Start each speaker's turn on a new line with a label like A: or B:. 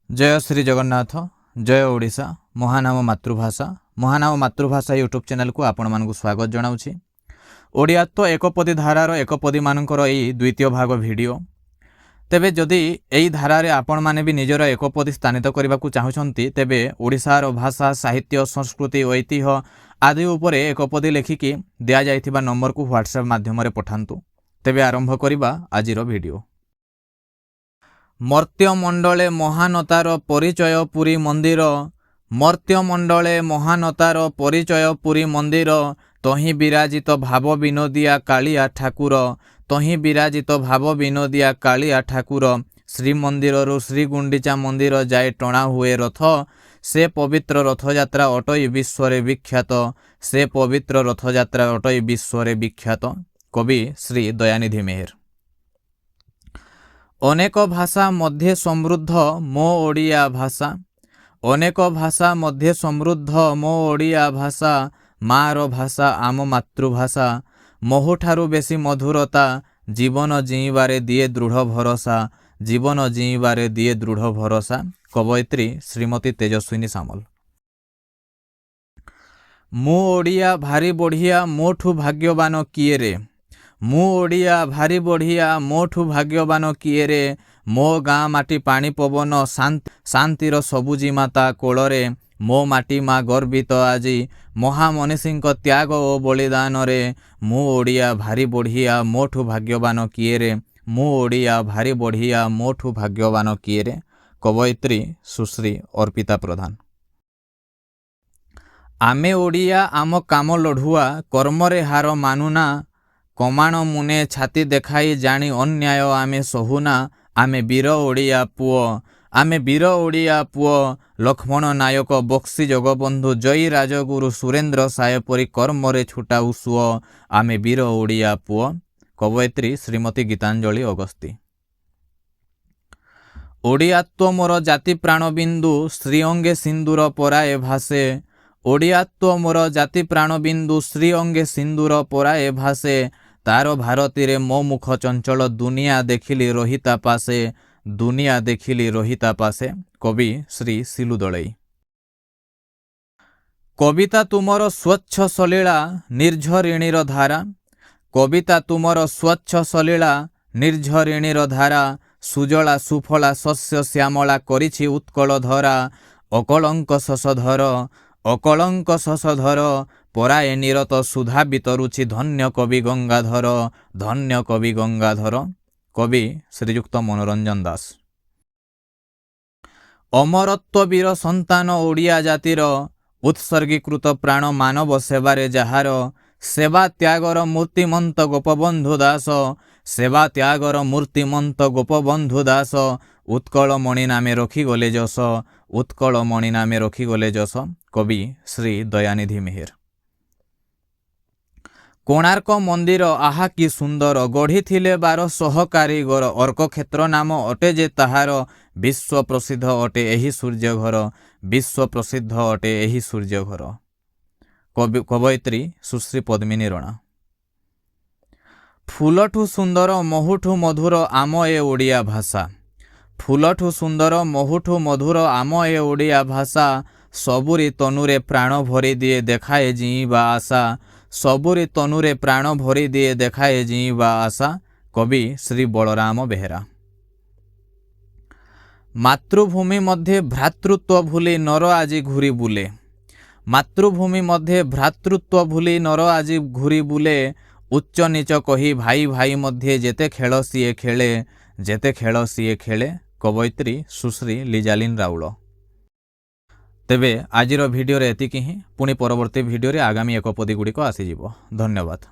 A: जय श्री जगन्नाथ जय ओडिशा महानाम मातृभाषा यूट्यूब चैनल को आपण मानक स्वागत जनाऊँगी। ओडिया तो एकपदी धारार एकपदी मानकर यही द्वितीय भाग भिडियो। तेबे जदि यही धारारे आपण माने भी निजर एकपदी स्थानित करने को चाहूँगी तेबे ओडिशार भाषा साहित्य संस्कृति ऐतिह्य आदि उपरे एकपदी लेखिकी दिया जाइथिबा नंबर को व्हाट्सएप माध्यम पठातु। तेबे आरंभ करिबा आजिर भिडियो। मर्त्यमंडले महानतार परिचय पुरी मंदिर, मर्त्यमंडले महानतार परिचय पुरी मंदिर, तही विराजित भाव विनोदिया कालिया ठाकुर, तही विराजित भाव विनोदिया कालिया ठाकुर। श्रीमंदिर श्रीगुंडीचा मंदिर जाए टणा हुए रथ, से पवित्र रथयात्रा अटई विश्वरे विख्यात, से पवित्र रथयात्रा अटई विश्वरे विख्यात। कवि श्री दयानिधि मेहर। अनेक भाषा मध्य समृद्ध मो ओडिया भाषा, अनेक भाषा मध्य समृद्ध मो ओडिया भाषा, मार भाषा आम मातृभाषा, मोहुठारु बेसी मधुरता, जीवन जीवारे दिए दृढ़ भरोसा, जीवन जीवारे दिए दृढ़ भरोसा। कवयित्री श्रीमती तेजस्विनी सामल। मु ओडिया भारी बढ़िया मोठू भाग्यवान किए रे, मु ओडिया भारी बढ़िया मोठू भाग्यवान किए रे, मो गाँ माटी पानी पवन शांतिर सबुजी माता कोଳରେ, मो माटी माँ गर्वित आजी महामनीषीଙ୍କ त्याग ओ बलिदान रे, मु ओडिया भारी बढ़िया मोठू भाग्यवान किए रे, मु ओडिया भारी बढ़िया मोठू भाग्यवान किए रे। कवयित्री सुश्री अर्पिता प्रधान। आमे ओडिया आम काम लढुआ, कर्मरे हार मानुना, कमाण मुने छाती देखाई जानी अन्याय आमे सहुना, आमे वीर ओडिया पुओ, आमे वीर ओडिया पुओ, लक्ष्मण नायक बक्सी जगबंधु जयी राजगुरु सुरेंद्र साय परी कर्मरे छुटाऊ सुओ, आमे वीर ओडिया पुओ। कवयित्री श्रीमती गीतांजलि अगस्ती। ओडियात्व मोर जाति प्राणबिंदु, श्रीअंगे सिंदूर पराए भासे, ओडियात्व मोर जाति प्राणबिंदु, श्रीअंगे सिंदूर पराए भासे, तार भारती रे मो मुख चंचल, दुनिया देखिली रोहिता पासे, दुनिया देखिली रोहिता पासे। कवि श्री सिलु दलई। कविता तुमर स्वच्छ सलीला निर्झरिणीर धारा, कविता तुमर स्वच्छ सलीला निर्झरिणीर धारा, सुजला सुफला शस्य श्यामला करिछि उत्कल धरा, अकलंक शशधर, अकलंक शशधर, पराए निरत सुधा बितरुछि धन्य कवि गंगाधर, धन्य कवि गंगाधर। कवि श्रीयुक्त मनोरंजन दास। अमरत्व वीर संतान ओडिया जातिर, उत्सर्गीकृत प्राण मानव सेवारे जाहार, सेवा त्यागर मूर्तिमंत गोपबंधु दास, सेवा त्यागर मूर्तिमंत गोपबंधु दास, उत्कल मणि नामे रखी गले जस, उत्कल मणि नामे रखी गले जस। कवि श्री दयानिधि मेहर। कोणार्क मंदिर आहा कि सुंदर, गढ़ी थिले 1200 कारीगर, अर्क क्षेत्र नाम अटे जे ताहार, विश्व प्रसिद्ध अटे एही सूर्य घर, विश्व प्रसिद्ध अटे एही सूर्य घर। कवयित्री सुश्री पद्मिनी रणा। फूलठू सुंदर महुठू मधुर आम ए ओडिया भाषा, फूलठू सुंदर महुठू मधुर आम ए ओडिया भाषा, सबुरी तनुरे प्राण भरी दिए देखाए जीवा आशा, सबुरी तनुरे प्राण भरी दिए देखाए जीवा आशा। कवि श्री बलराम बेहेरा। मातृभूमि मध्य भ्रातृत्व भूली नर आजी घूरी बुले, मातृभूमि मध्य भ्रातृत्व भूली नर आजी घूरी बुले, उच्च नीच कही भाई भाई मध्य जेते खेल सीए खेले, जेते खेल सीए खेले। कवयित्री सुश्री लिजालिन राउल। तेबे आजिर भिडियो रे एतिकी ही, पुणी परवर्ती भिडियो रे आगामी एकपदी गुड़िक आसीजिवो। धन्यवाद।